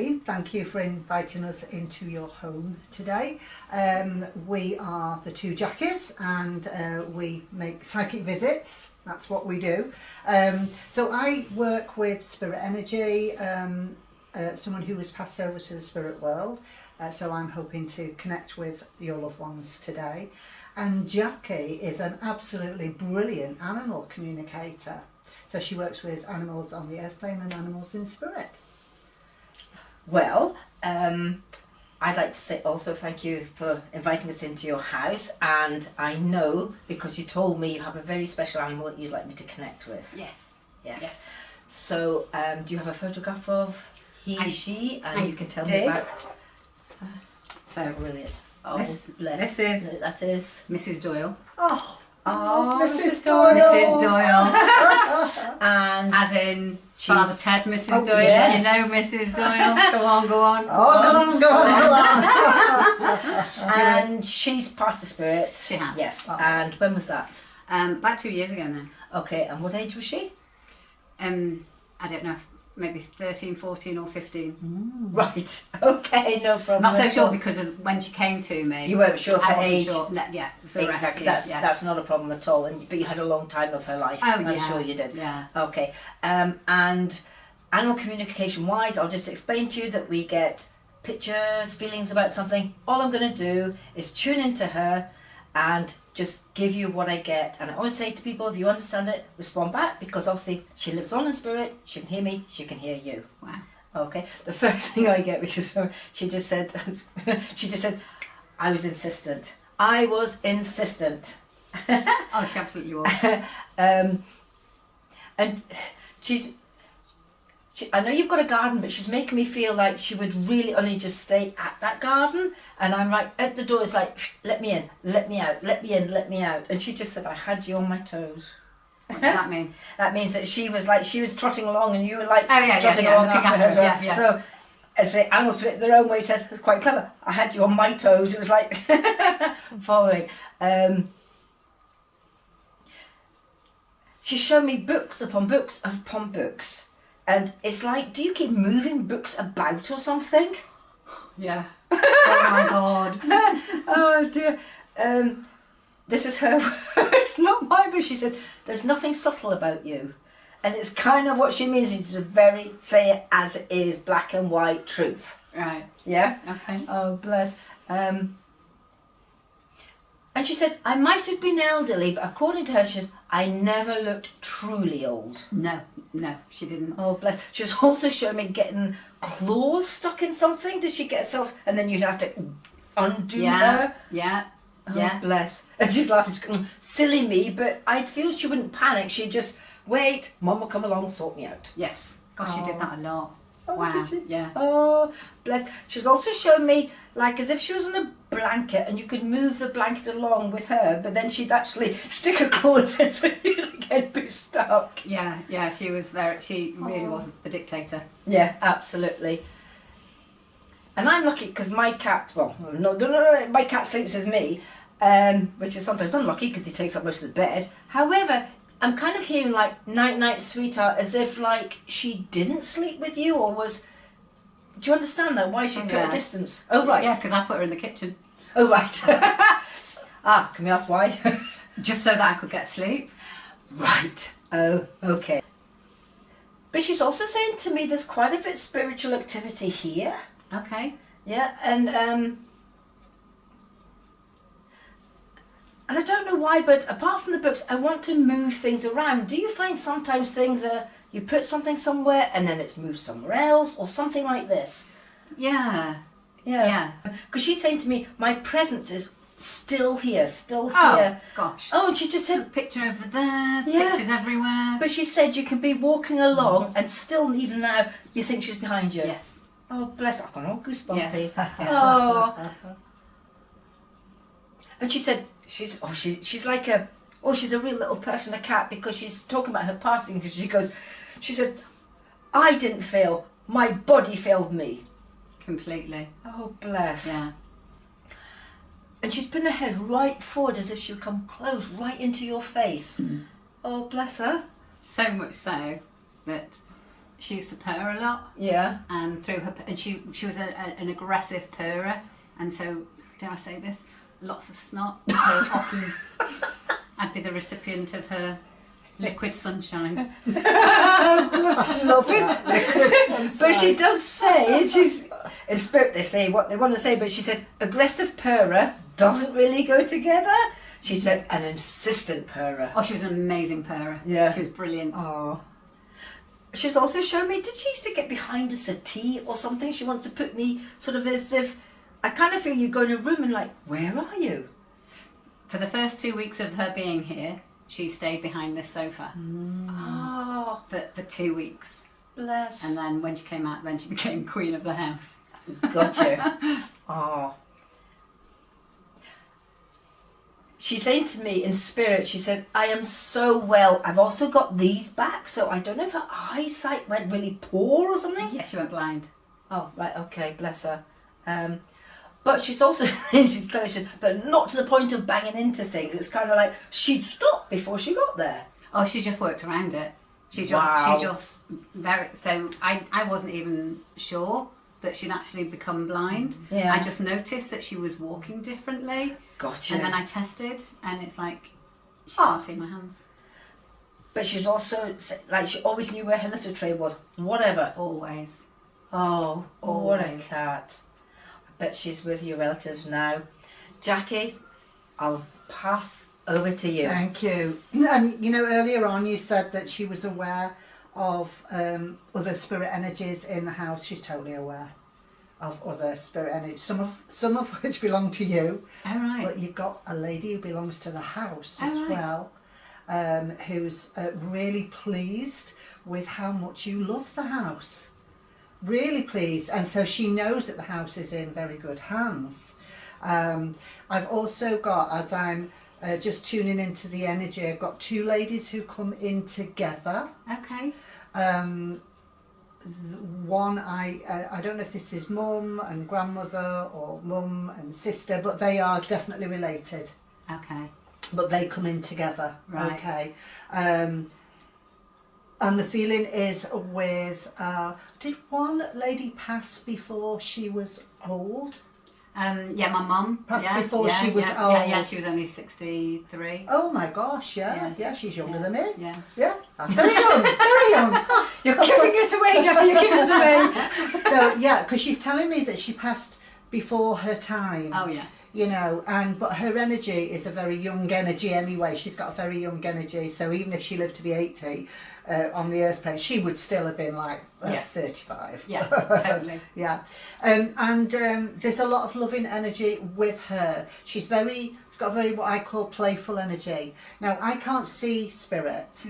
Maureen. Thank you for inviting us into your home today. We are the two Jackies and we make psychic visits. That's what we do. So I work with spirit energy, someone who was passed over to the spirit world. So I'm hoping to connect with your loved ones today. And Jackie is an absolutely brilliant animal communicator. So she works with animals on the earth plane and animals in spirit. Well, I'd like to say also thank you for inviting us into your house, and I know because you told me you have a very special animal that you'd like me to connect with. Yes. So do you have a photograph of she, and you can tell me about. So brilliant. Oh, this is that is Mrs. Doyle. Oh, Mrs. Doyle. Mrs. Doyle. And as in Father Ted, Mrs. Doyle. Yes. You know Mrs. Doyle. Go on. Oh, go on. and she's passed the spirit. She has. Yes. Oh. And when was that? About 2 years ago now. Okay. And what age was she? I don't know, maybe 13, 14 or 15. Right. Okay. No problem. Not so at sure all. because of when she came to me. You weren't sure for I wasn't age. sure. No, yeah, for Exactly. rescue, That's not a problem at all. But you had a long time of her life. Oh, I'm yeah. sure you did. Yeah. Okay. And animal communication wise, I'll just explain to you that we get pictures, feelings about something. All I'm going to do is tune into her and just give you what I get. And I always say to people, if you understand it, respond back, because obviously she lives on in spirit. She can hear me. She can hear you. Wow. Okay. The first thing I get, which is she just said, I was insistent. I was insistent. Oh, she absolutely was. And I know you've got a garden, but she's making me feel like she would really only just stay at that garden. And I'm right at the door, it's like, let me in, let me out, let me in, let me out. And she just said, I had you on my toes. What does that mean? That means that she was trotting along and you were like Oh, yeah, trotting yeah, along looking after her. after her, yeah. So as the animals put it their own way, said, it's quite clever. I had you on my toes. It was like following. She showed me books upon books upon books. And it's like, do you keep moving books about or something? Yeah. Oh my God. Oh dear. This is her words, not mine, but she said, there's nothing subtle about you. And it's kind of what she means. It's a very, say it as it is, black and white truth. Right. Yeah? Okay. Oh, bless. And she said, I might have been elderly, but according to her, she says, I never looked truly old. No, she didn't. Oh, bless. She was also showing me getting claws stuck in something. Did she get herself, and then you'd have to undo her? Yeah. Oh, Yeah. bless. And she's laughing, she's going, silly me, but I feel she wouldn't panic. She'd just, wait, Mum will come along, sort me out. Yes. Gosh, she did that a lot. Oh, Wow. did she? Yeah. Oh, bless. She's also shown me, like, as if she was in a blanket and you could move the blanket along with her, but then she'd actually stick her claws in so you'd again be stuck. Yeah, she really was the dictator. Yeah, absolutely. And I'm lucky because my cat, no, my cat sleeps with me, which is sometimes unlucky because he takes up most of the bed. However, I'm kind of hearing like night night sweetheart as if like she didn't sleep with you or was. Do you understand that? Why she put a distance? Oh right. Yeah, because I put her in the kitchen. Oh right. Can we ask why? Just so that I could get sleep. Right. Oh, okay. But she's also saying to me there's quite a bit of spiritual activity here. Okay. Yeah, and I don't know why, but apart from the books, I want to move things around. Do you find sometimes things are, you put something somewhere and then it's moved somewhere else or something like this? Yeah. Yeah. Because she's saying to me, my presence is still here. Oh, gosh. Oh, and she just said, Picture over there, Yeah. pictures everywhere. but she said you can be walking along and still, even now, you think she's behind you. Yes. Oh, bless, I've gone all goosebumpy. Yeah. Oh. And she said, she's like she's a real little person, a cat, because she's talking about her passing, because she said, I didn't fail, my body failed me. Completely. Oh, bless. Yeah. And she's putting her head right forward as if she would come close, right into your face. Oh, bless her. So much so that she used to purr a lot. Yeah. Through her, and she was an aggressive purrer, and so, dare I say this, lots of snot. So often I'd be the recipient of her liquid sunshine. I love that. Liquid sunshine. But she does say, and she's in spirit, they say what they want to say, but she said aggressive purrer doesn't really go together. She said an insistent purrer. Oh, she was an amazing purrer. Yeah. She was brilliant. Oh. She's also shown me, did she used to get behind a settee or something? She wants to put me sort of as if, I kind of feel you go in a room and like, where are you? For the first 2 weeks of her being here, she stayed behind this sofa. Oh, For 2 weeks. bless. And then when she came out, then she became queen of the house. Gotcha. Oh. She's saying to me in spirit, she said, I am so well. I've also got these back, so I don't know if her eyesight went really poor or something. Yeah, she went blind. Oh, right, okay, bless her. But she's also saying she's close, but not to the point of banging into things. It's kind of like she'd stopped before she got there. Oh, she just worked around it. She Wow. just very. So I wasn't even sure that she'd actually become blind. Yeah. I just noticed that she was walking differently. Gotcha. And then I tested, and it's like she Oh. can't see my hands. But she's also, like, she always knew where her litter tray was, whatever. Always. Oh, what a Always. cat. I bet she's with your relatives now. Jackie, I'll pass over to you. Thank you. And you know, earlier on you said that she was aware of other spirit energies in the house. She's totally aware of other spirit energies, some of which belong to you. All right. But you've got a lady who belongs to the house Oh, as right. well, who's really pleased with how much you love the house. Really pleased, and so she knows that the house is in very good hands. I've also got, as I'm just tuning into the energy, I've got two ladies who come in together. Okay. One, I don't know if this is mum and grandmother or mum and sister, but they are definitely related. Okay. But they come in together. Right. Okay. And the feeling is with, did one lady pass before she was old? Yeah, my mum. Passed yeah, before yeah, she was yeah, old. Yeah, she was only 63. Oh my gosh, yeah. Yes. Yeah, she's younger Yeah. than me. Yeah. Yeah, that's very young, very young. You're giving it away, Jackie, you're giving it away. So, yeah, because she's telling me that she passed before her time. Oh yeah. You know, but her energy is a very young energy anyway. She's got a very young energy, so even if she lived to be 80 on the earth plane, she would still have been like Yeah. 35. Yeah, totally. Yeah. And there's a lot of loving energy with her. She's got very what I call playful energy. Now, I can't see spirit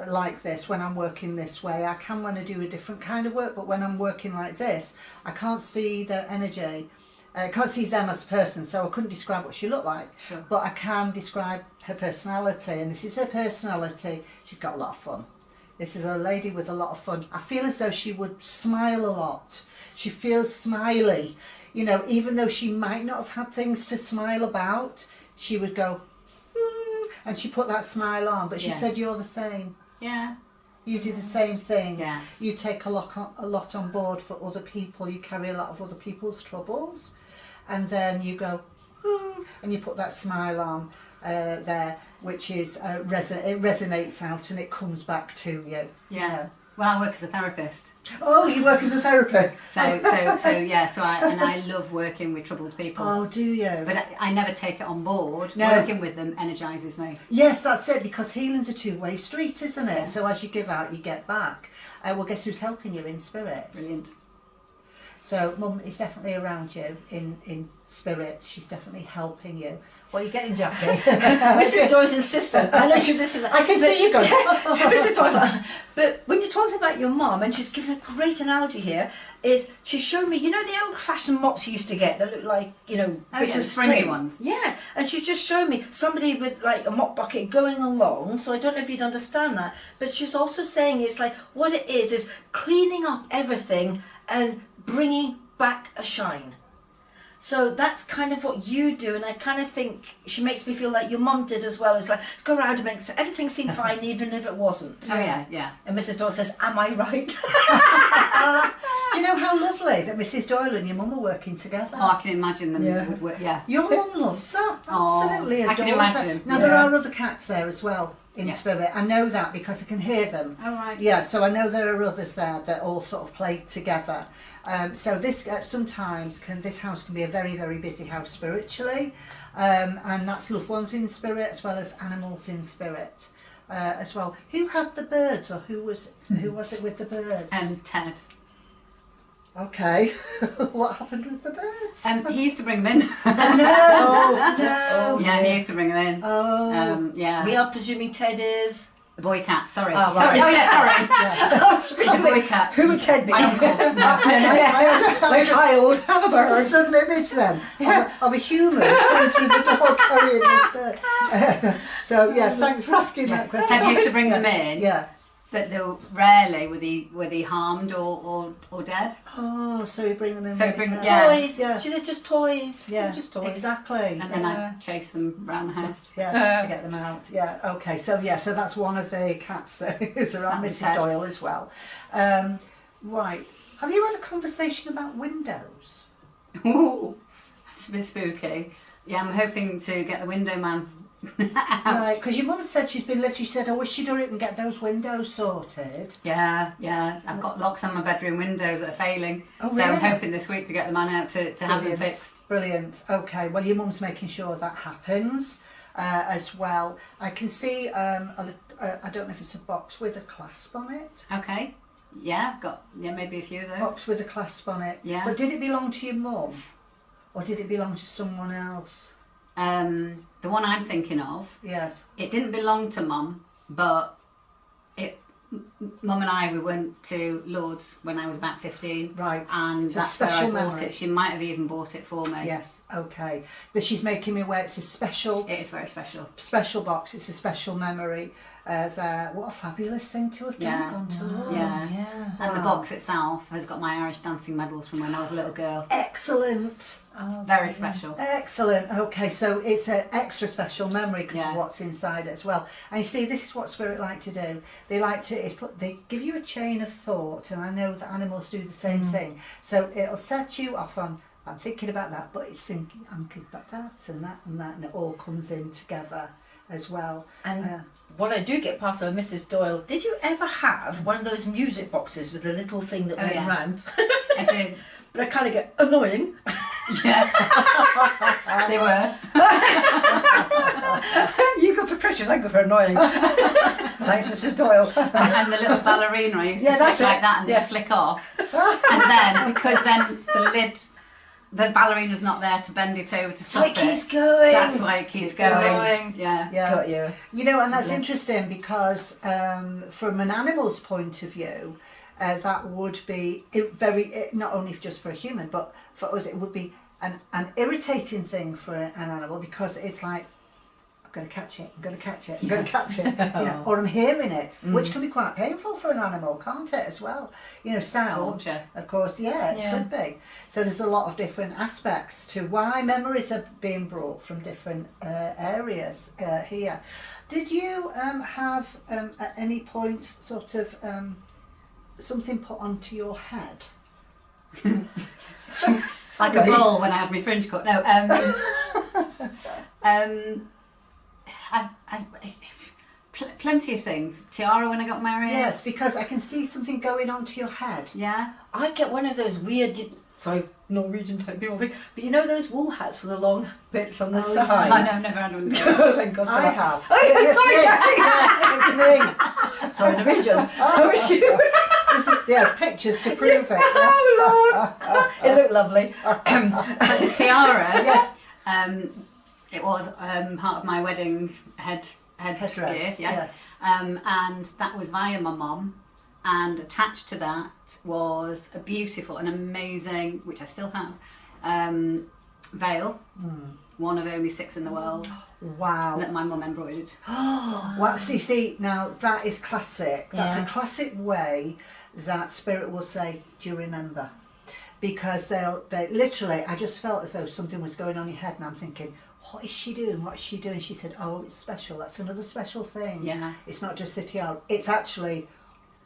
like this when I'm working this way. I can when I do a different kind of work, but when I'm working like this, I can't see their energy. I can't see them as a person, so I couldn't describe what she looked like. Sure. But I can describe her personality, and this is her personality. She's got a lot of fun. This is a lady with a lot of fun. I feel as though she would smile a lot. She feels smiley. You know, even though she might not have had things to smile about, she would go, and she put that smile on. But she Yeah. said, you're the same. Yeah. You do the same thing. Yeah. You take a lot on board for other people. You carry a lot of other people's troubles. And then you go, and you put that smile on there, which is, it resonates out and it comes back to you. Yeah. You know. Well, I work as a therapist. Oh, you work as a therapist? So yeah. So I love working with troubled people. Oh, do you? But I never take it on board. No. Working with them energises me. Yes, that's it, because healing's a two-way street, isn't it? Yeah. So as you give out, you get back. Well, guess who's helping you in spirit? Brilliant. So Mum is definitely around you in spirit. She's definitely helping you. What are you getting, Jackie? Mrs. Doyle's insistent. I know she's insistent. I can see you going. Mrs. Doyle. But when you're talking about your mum, and she's given a great analogy here, is she's shown me, you know, the old-fashioned mops you used to get that look like, you know, Oh, bits yeah, of the springy string. ones. Yeah, and she's just shown me somebody with like a mop bucket going along. So I don't know if you'd understand that, but she's also saying it's like what it is cleaning up everything and bringing back a shine. So that's kind of what you do, and I kind of think she makes me feel like your mum did as well. It's like, go around and make so everything seemed fine even if it wasn't. Oh yeah. And Mrs. Doyle says, am I right? Do you know how lovely that Mrs. Doyle and your mum are working together? Oh, I can imagine them would work. Yeah. Your mum loves her. Absolutely I adores can her. imagine. Now there are other cats there as well in Yeah. spirit. I know that because I can hear them. Oh right. Yeah, so I know there are others there that all sort of play together. So this sometimes this house can be a very, very busy house spiritually, and that's loved ones in spirit as well as animals in spirit as well. Who had the birds, or who was it with the birds? Ted. Okay, what happened with the birds? He used to bring them in. No. Yeah, he used to bring them in. Oh. Yeah. We are presuming Ted is... The boy cat. Sorry. Oh, right. Sorry. Oh yeah. Sorry. I was speaking boy cat. Who would Ted be? I My child, have a a bird. sudden image then of a human going through the door carrying this bird. So yes, thanks for asking that question. Ted used to bring them in. Yeah. But they were rarely were they harmed or dead. Oh, so you bring them in. So with bring- her. yeah. Toys. Yeah. She said just toys. Yeah, Just toys. exactly. And then I chased them around the house. Yeah, to get them out. Yeah, okay. So so that's one of the cats that is around That was Mrs. Ted. Doyle as well. Right. Have you had a conversation about windows? Ooh, it's a bit spooky. Yeah, I'm hoping to get the window man out. Right, because your mum said she said, I wish she'd hurry up and get those windows sorted. Yeah. I've got locks on my bedroom windows that are failing. Oh, so I'm really? hoping this week to get the man out to have them Brilliant. fixed. Brilliant. Okay, well, your mum's making sure that happens as well. I can see, I don't know if it's a box with a clasp on it. Okay. Yeah, I've got maybe a few of those. Box with a clasp on it. Yeah. But did it belong to your mum? Or did it belong to someone else? The one I'm thinking of, Yes. it didn't belong to Mum, but Mum and I, we went to Lourdes when I was about 15. Right. And It's a that's where I special bought memory. it. She might have even bought it for me. Yes, okay. But she's making me aware it's a special It is very special. box, it's a special memory there. What a fabulous thing to have done, Yeah. gone to Lourdes. Yeah. And the Wow. box itself has got my Irish dancing medals from when I was a little girl. Excellent. Oh, Very special. Excellent. Okay, so it's an extra special memory because Yeah. of what's inside it as well. And you see, this is what spirit like to do. They like to they give you a chain of thought, and I know that animals do the same thing. So it'll set you off on, I'm thinking about that, but it's thinking, I'm thinking about that and that and that, and it all comes in together as well. And what I do get past with Mrs. Doyle, did you ever have one of those music boxes with the little thing that went yeah. round? I did. But I kind of get annoying. Yes. They were. You go for precious, I go for annoying. Thanks, Mrs. Doyle. And the little ballerina, I used to Yeah, flick that's like it. that and Yeah. they'd flick off. And then, because then the ballerina's not there to bend it over to So stop it keeps going. That's why it keeps going. going. Yeah. Yeah. Got you. You know, and that's Yes. interesting because from an animal's point of view, that would be not only just for a human, but for us it would be an irritating thing for an animal, because it's like, I'm going to catch it, I'm going to catch it, I'm going to catch it, you know, or I'm hearing it, which can be quite painful for an animal, can't it, as well? You know, sound, Torture. of course, it could be. So there's a lot of different aspects to why memories are being brought from different areas here. Did you have at any point sort of something put onto your head? It's like a bull when I had my fringe cut. No, plenty of things. Tiara when I got married. Yes, because I can see something going onto your head. Yeah. I get one of those weird, Norwegian type people thing, but you know those wool hats with the long bits on the side? I know, I've never had one. Thank God for I that. have. Oh, yeah, Yes, sorry, me. Jackie. Sorry, Norwegians. How was you? Yeah, pictures to prove it. Oh, Lord. It looked lovely. But the tiara, Yes. it was part of my wedding headgear, Headdress, yeah. And that was via my mum, and attached to that was a beautiful and amazing, which I still have, veil, one of only 6 in the world, Wow. that my mum embroidered. Well, see, now that is classic. That's Yeah. a classic way that spirit will say, do you remember? because they literally, I just felt as though something was going on in your head, and I'm thinking, what is she doing? What's she doing? She said, oh, it's special. That's another special thing. Yeah. It's not just the tiara. It's actually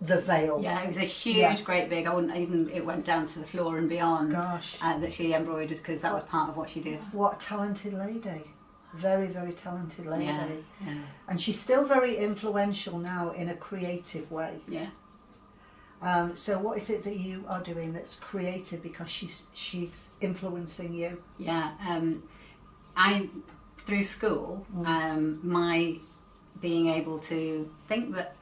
the veil. Yeah, it was a huge, great big. I wouldn't even. It went down to the floor and beyond. Gosh. That she embroidered, because that was part of what she did. What a talented lady. Very, very talented lady. Yeah. And she's still very influential now in a creative way. Yeah. So what is it that you are doing that's creative because she's influencing you? Yeah. I, through school, my being able to think that,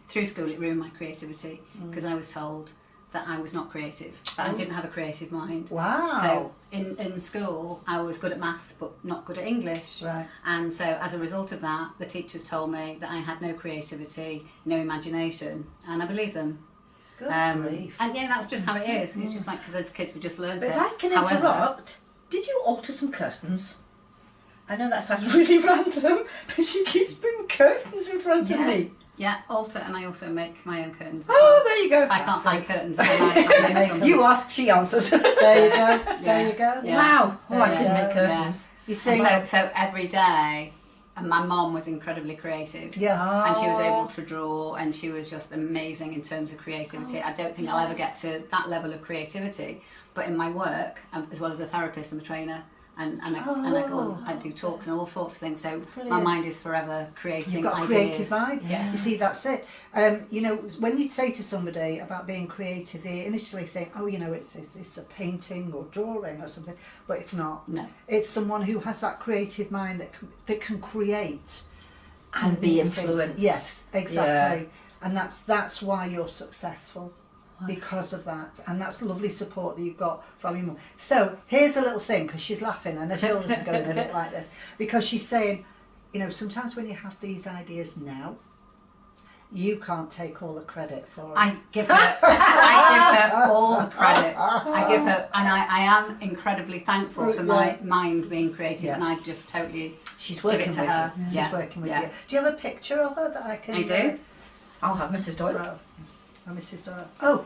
through school it ruined my creativity, because I was told that I was not creative, that I didn't have a creative mind. Wow. So in school I was good at maths but not good at English. Right. And so as a result of that, the teachers told me that I had no creativity, no imagination, and I believed them. Good grief. And yeah, that's just how it is. It's just like, because as kids we just learned But it. if I can However, interrupt, did you alter some curtains? I know that sounds really random, but she keeps putting curtains in front of me. Yeah, alter, and I also make my own curtains. as Oh, well. there you go. If I can't find curtains, then I make some. You ask, she answers. There you go. There you go. Yeah. Wow. Oh, I There couldn't you make go. curtains. You see. And so every day, and my mom was incredibly creative. Yeah. And she was able to draw, and she was just amazing in terms of creativity. I don't think I'll ever get to that level of creativity, but in my work, as well as a therapist, I'm a trainer, and I go on, I do talks and all sorts of things. So my Brilliant. mind is forever creating You've got a ideas. creative mind. Yeah. You see, that's it. You know, when you say to somebody about being creative, they initially think, oh, you know, it's a painting or drawing or something, but it's not. No. It's someone who has that creative mind that can create And be new things. influenced. Yes, exactly. And that's why you're successful. Because of that, and that's lovely support that you've got from your mum. So here's a little thing, because she's laughing and her shoulders are going a bit like this, because she's saying, you know, sometimes when you have these ideas now, you can't take all the credit for it. I give her all the credit. I give her, and I am incredibly thankful for my mind being creative, Yeah. and I just totally She's give working it to with her. you. Yeah. She's working with Yeah. you. Do you have a picture of her that I can? I do. I'll have Mrs. Doyle. Oh, Mrs. Doyle. Oh,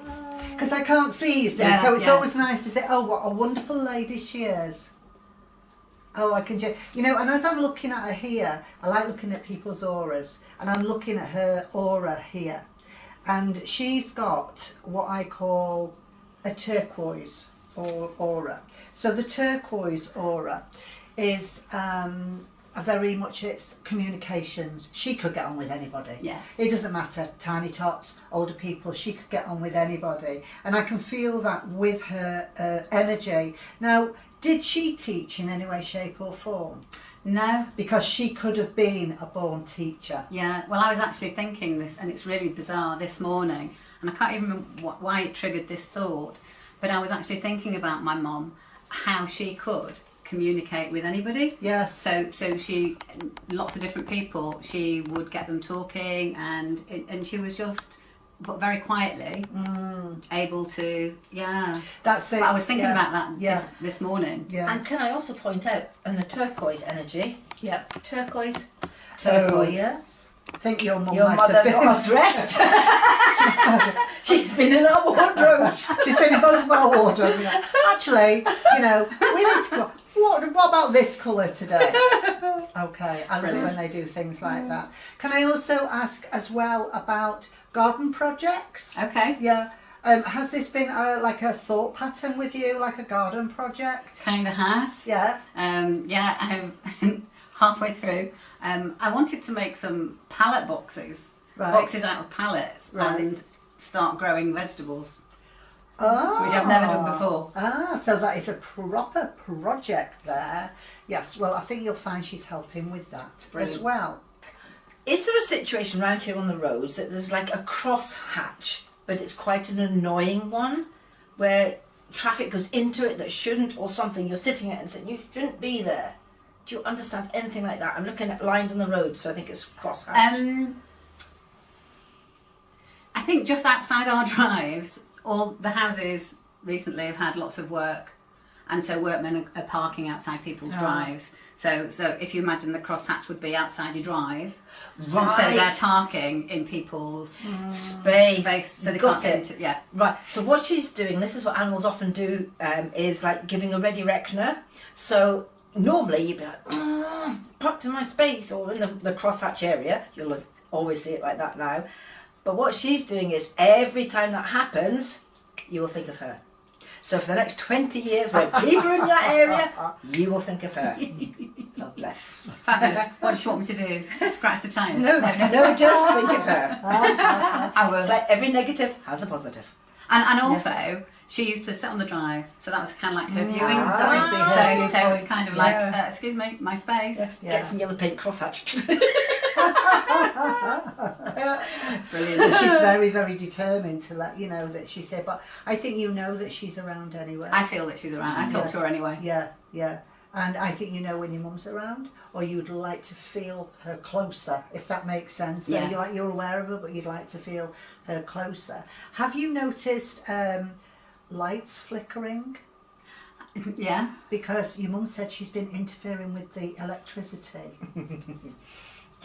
because I can't see you, see. Yeah, So it's yeah. always nice to say, oh, what a wonderful lady she is. Oh, I can just, you know, and as I'm looking at her here, I like looking at people's auras, and I'm looking at her aura here, and she's got what I call a turquoise aura. So the turquoise aura is a very much, it's communications. She could get on with anybody. Yeah. It doesn't matter, tiny tots, older people, she could get on with anybody. And I can feel that with her energy. Now, did she teach in any way, shape or form? No. Because she could have been a born teacher. Yeah. Well, I was actually thinking this, and it's really bizarre this morning, and I can't even remember why it triggered this thought, but I was actually thinking about my mum, how she could communicate with anybody. Yes. So she, lots of different people, she would get them talking, and she was just, but very quietly, able to, That's it. But I was thinking yeah. about that Yeah. this morning. Yeah. And can I also point out, and the turquoise energy, turquoise, Oh, turquoise. yes. I think your mum Your might mother have been. got us dressed. She's been in our wardrobes. She's been in both of our wardrobes. Actually, you know, we need to go. What about this colour today? Okay, I love it when they do things like that. Can I also ask as well about garden projects? Okay. Yeah. Has this been like a thought pattern with you, like a garden project? Kind of has. Yeah. I'm halfway through. I wanted to make some pallet boxes. Right. Boxes out of pallets. Right. And start growing vegetables. Oh. Which I've never done before. So that is a proper project there. Yes, well, I think you'll find she's helping with that Brilliant. as well. Is there a situation around here on the roads that there's like a cross hatch, but it's quite an annoying one, where traffic goes into it that shouldn't, or something, you're sitting at and saying, you shouldn't be there? Do you understand anything like that? I'm looking at lines on the road, so I think it's cross hatch. I think just outside our drives, all the houses recently have had lots of work, and so workmen are parking outside people's drives. So if you imagine the crosshatch would be outside your drive, Right. and so they're parking in people's Space. so they Got can't it. get into, yeah. Right, so what she's doing, this is what animals often do, is like giving a ready reckoner. So normally you'd be like, parked in my space or in the crosshatch area. You'll always see it like that now. But what she's doing is every time that happens, you will think of her. So for the next 20 years, when people are in that area, you will think of her. God bless. Fabulous. What does she want me to do? Scratch the tyres? No, just think of her. I will. It's like every negative has a positive. And also, she used to sit on the drive, so that was kind of like her viewing Ah. point. So it's kind of like, Yeah. excuse me, my space. Yeah. Get some yellow paint crosshatch. Brilliant. She's very, very determined to let you know that she's there. But I think you know that she's around anyway. I feel that she's around. I talk to her anyway. Yeah, yeah. And I think you know when your mum's around, or you'd like to feel her closer, if that makes sense. So Yeah. you're aware of her, but you'd like to feel her closer. Have you noticed lights flickering? Yeah. Because your mum said she's been interfering with the electricity.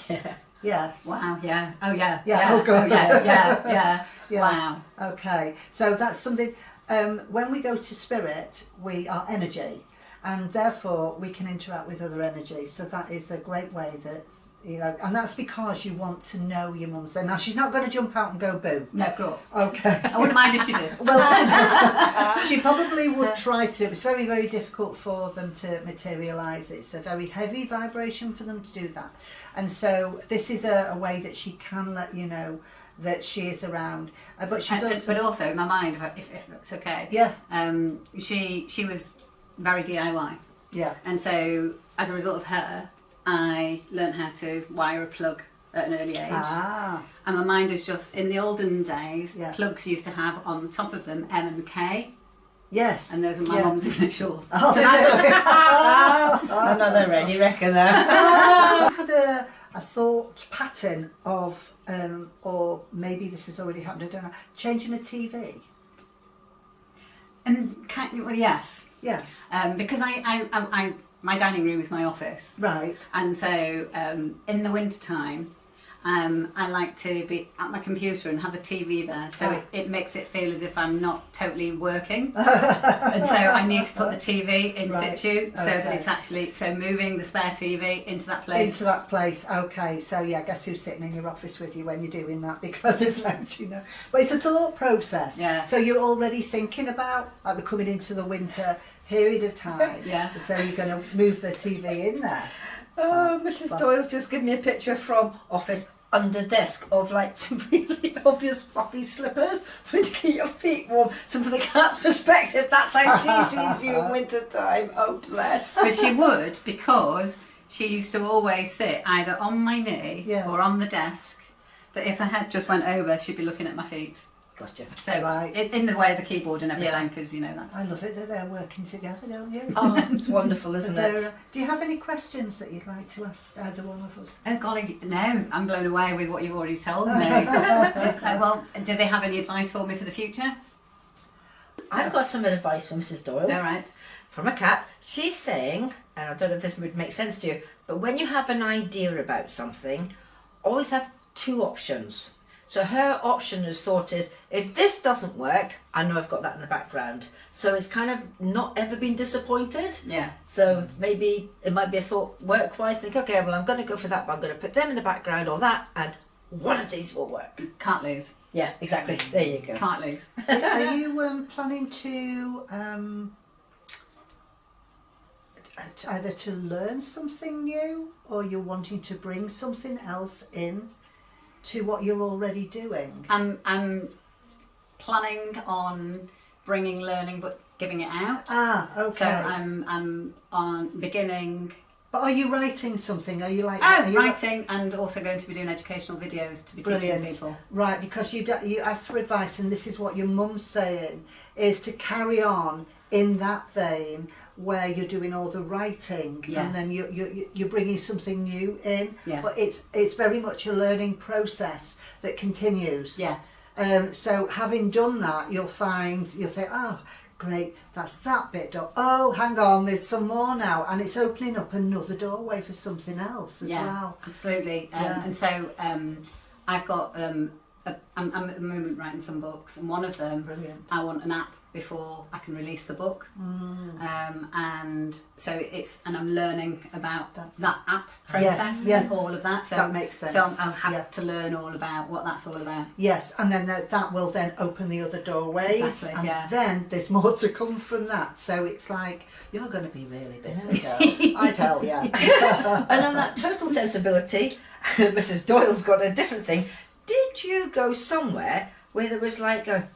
Yeah. Yes. Wow. Yeah. Oh yeah. Yeah, oh, God. Yeah. Yeah. Wow. Okay, so that's something. When we go to spirit, we are energy, and therefore we can interact with other energy. So that is a great way that, you know, and that's because you want to know your mum's there. Now she's not going to jump out and go boo. No, of course. Okay. I wouldn't mind if she did. Well, she probably would try to. It's very, very difficult for them to materialise. It's a very heavy vibration for them to do that. And so this is a way that she can let you know that she is around. But she's also... But also in my mind, if it's okay. Yeah. She was very DIY, Yeah. and so as a result of her, I learned how to wire a plug at an early age. Ah. And my mind is just, in the olden days, Yeah. plugs used to have on the top of them M and K, Yes. and those were my Yeah. mum's initials. Oh, So that's just, Another ready reckoner. I had a thought pattern of, or maybe this has already happened, I don't know, changing a TV. well, yes, Yeah. because I my dining room is my office, Right. and so in the winter time, I like to be at my computer and have a TV there, so it makes it feel as if I'm not totally working, and so I need to put the TV in Right, situ so that okay. it's actually moving the spare TV into that place. Into that place. Okay. So yeah, guess who's sitting in your office with you when you're doing that, because it's like, you know. But it's a thought process. Yeah. So you're already thinking about, like, we're coming into the winter period of time. Yeah. So you're going to move the TV in there. Oh, Mrs. Doyle's just given me a picture from office under desk of like some really obvious fluffy slippers, something to keep your feet warm. So from the cat's perspective, that's how she sees you in winter time. Oh, bless. But she would, because she used to always sit either on my knee Yeah. or on the desk, that if her head just went over, she'd be looking at my feet. Gotcha. So Right. in the way of the keyboard and everything, Yeah. because, you know, that's... I love it that they're working together, don't you? Oh, it's wonderful, isn't it? Do you have any questions that you'd like to ask either one of us? Oh golly, no, I'm blown away with what you've already told me. Well, do they have any advice for me for the future? I've got some advice from Mrs. Doyle. All right. From a cat. She's saying, and I don't know if this would make sense to you, but when you have an idea about something, always have two options. So her option as thought is, if this doesn't work, I know I've got that in the background. So it's kind of not ever been disappointed. Yeah. So maybe it might be a thought work-wise, think, okay, well, I'm going to go for that, but I'm going to put them in the background or that, and one of these will work. Can't lose. Yeah, exactly. There you go. Can't lose. Are you planning to either to learn something new, or you're wanting to bring something else in to what you're already doing? I'm planning on bringing learning, but giving it out. Ah, okay. So I'm on beginning. But are you writing something? Are you like Writing, and also going to be doing educational videos to be Brilliant. teaching people. Right, because you asked for advice, and this is what your mum's saying, is to carry on in that vein where you're doing all the writing, Yeah. and then you're bringing something new in. Yeah. But it's very much a learning process that continues. Yeah. So having done that, you'll say, oh, great, that's that bit done. Oh, hang on, there's some more now, and it's opening up another doorway for something else as well. Absolutely. And so I've got I'm at the moment writing some books, and one of them, Brilliant. I want an app before I can release the book. And so and I'm learning about that app process and all of that. So that makes sense. So I'll have to learn all about what that's all about. Yes, and then that will then open the other doorways, Exactly, and then there's more to come from that. So it's like, you're going to be really busy, girl. I tell you. And on that total sensibility, Mrs. Doyle's got a different thing. Did you go somewhere where there was like I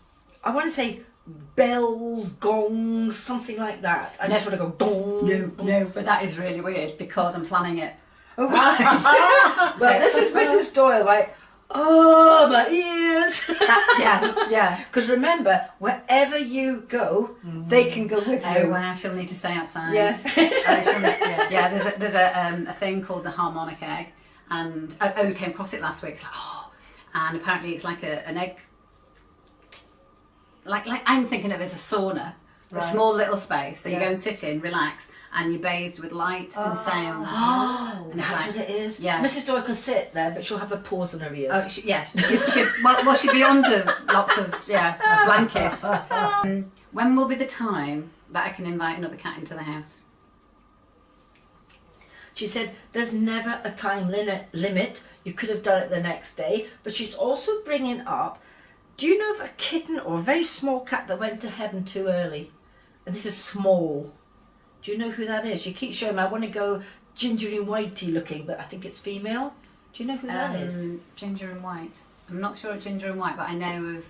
want to say bells, gongs, something like that? I just want to go dong. No, but that is really weird because I'm planning it. Oh, right. Well, this is Mrs. Doyle, like, oh, my ears. Yeah. Because remember, wherever you go, they can go with you. Oh wow, she'll need to stay outside. Yeah. There's a thing called the harmonic egg, and I only came across it last week. It's like, and apparently it's like an egg. Like I'm thinking of it as a sauna, a small little space that you go and sit in, relax, and you're bathed with light and sound. And That's what it is. Yeah. So Mrs. Doyle can sit there, but she'll have a pause on her ears. Oh, she'd be under lots of blankets. When will be the time that I can invite another cat into the house? She said there's never a time limit. You could have done it the next day, but she's also bringing up, do you know of a kitten or a very small cat that went to heaven too early? And this is small. Do you know who that is? She keeps showing me, I want to go ginger and whitey looking, but I think it's female. Do you know who that is? Ginger and white. I'm not sure it's ginger and white, but I know of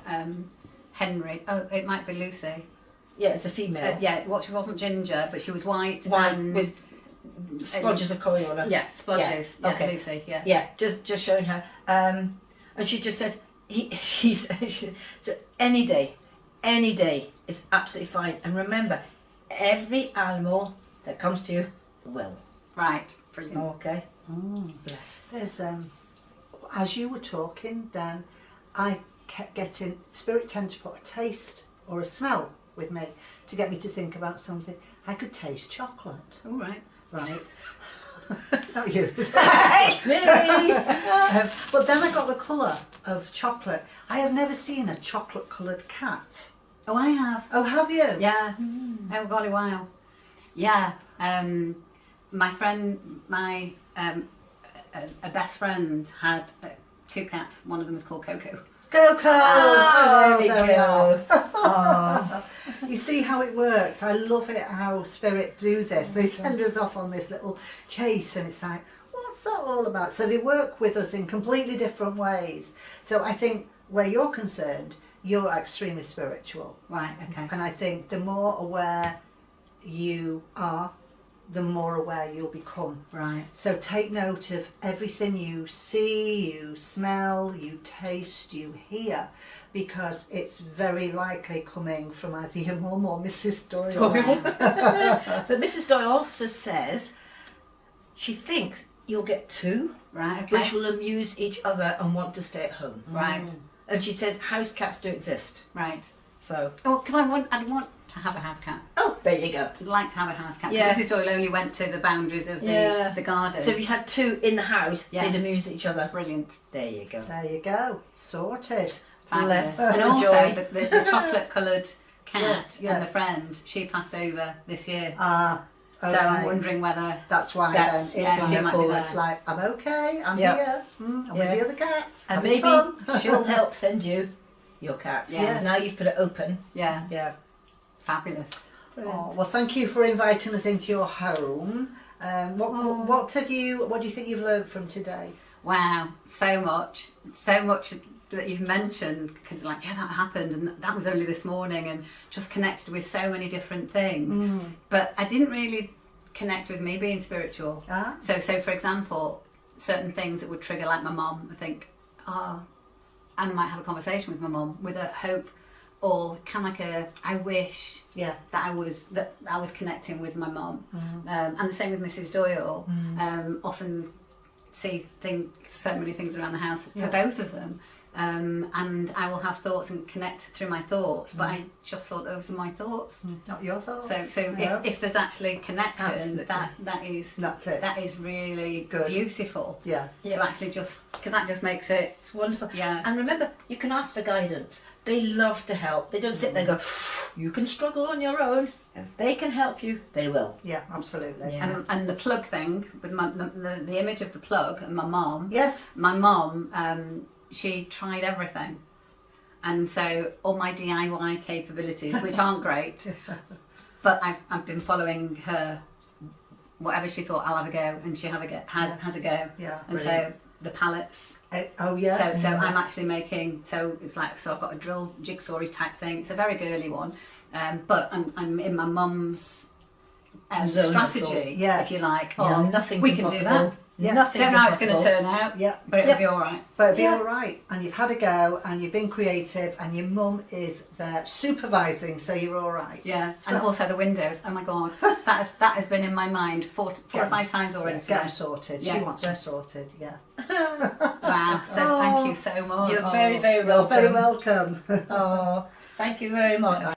Henry. Oh, it might be Lucy. Yeah, it's a female. She wasn't ginger, but she was white. White and with splodges of colour on her. Yeah, splodges. Yeah, Yeah, okay. Lucy. Yeah. Yeah, just showing her. And she just said, so any day is absolutely fine. And remember, every animal that comes to you will. Right. Brilliant. Okay. Bless. There's as you were talking, then I kept getting Spirit tend to put a taste or a smell with me to get me to think about something. I could taste chocolate. All right. Right. It's not you. It's me. But then I got the colour of chocolate. I have never seen a chocolate coloured cat. Oh, I have. Oh, have you? Yeah. Oh, golly wow. Yeah. My friend, a best friend had 2 cats. One of them was called Coco. Coco! Oh, there we are. go. You see how it works. I love it how Spirit do this. They send us off on this little chase and it's like, what's that all about? So they work with us in completely different ways. So I think where you're concerned, you're extremely spiritual. Right, okay. And I think the more aware you are, the more aware you'll become. Right. So take note of everything you see, you smell, you taste, you hear, because it's very likely coming from either your mum or Mrs. Doyle. But Mrs. Doyle also says she thinks you'll get 2, Right, okay. which will amuse each other and want to stay at home. Right. And she said house cats do exist. Right. So. Oh, because I'd want to have a house cat. Oh, there you go. I'd like to have a house cat. Yeah. Mrs. Doyle only went to the boundaries of the garden. So if you had 2 in the house, Yeah. they'd amuse each other. Brilliant. There you go. There you go. Sorted. Fabulous. Bless. And Enjoy. also the chocolate coloured cat Yes, yeah. and the friend, she passed over this year. Ah, okay. So I'm wondering whether... That's why That's- then yeah, it's she might be wonderful. there. It's like, I'm okay, I'm Yep. here, I'm Yeah. with the other cats. And having maybe fun. she'll help send you your cats. Yes. Now you've put it open. Yeah. Yeah. Fabulous. Oh, well, thank you for inviting us into your home. What do you think you've learned from today? Wow, so much that you've mentioned, because like, yeah, that happened and that was only this morning, and just connected with so many different things. But I didn't really connect with me being spiritual. Ah. So for example, certain things that would trigger, like my mum, I think, and I might have a conversation with my mum with a hope, or kind of like I wish Yeah. that I was connecting with my mum. And the same with Mrs. Doyle. Often see so many things around the house for both of them, and I will have thoughts and connect through my thoughts, but I just thought those were my thoughts. Not your thoughts. So No. if there's actually connection, Absolutely. that's it. That is really Good. beautiful. Yeah. To actually just, because that just makes it. It's wonderful. Yeah. And remember, you can ask for guidance. They love to help. They don't sit there and go, you can struggle on your own. If they can help you, they will. Yeah, absolutely. Yeah. And the plug thing with the image of the plug and my mom. Yes. My mom, she tried everything, and so all my DIY capabilities, which aren't great, but I've been following her. Whatever she thought, I'll have a go, and she has a go. Yeah. And so the pallets. Oh yes. So I'm actually making. So it's like, so I've got a drill jigsaw type thing. It's a very girly one, but I'm in my mum's Zone of thought. strategy, Yes. if you like. Yeah, Oh, nothing's we can impossible. do that. Yeah. Nothing's Don't know how it's going to impossible. turn out, Yeah. but it'll be all right. But it'll be Yeah. all right, and you've had a go, and you've been creative, and your mum is there supervising, so you're all right. Yeah, and also the windows. Oh my god, that has been in my mind four or five times already Get today. them sorted. She Yeah. wants them sorted. Yeah. Wow, so thank you so much. You're very, very You're welcome. very welcome. Oh, thank you very much.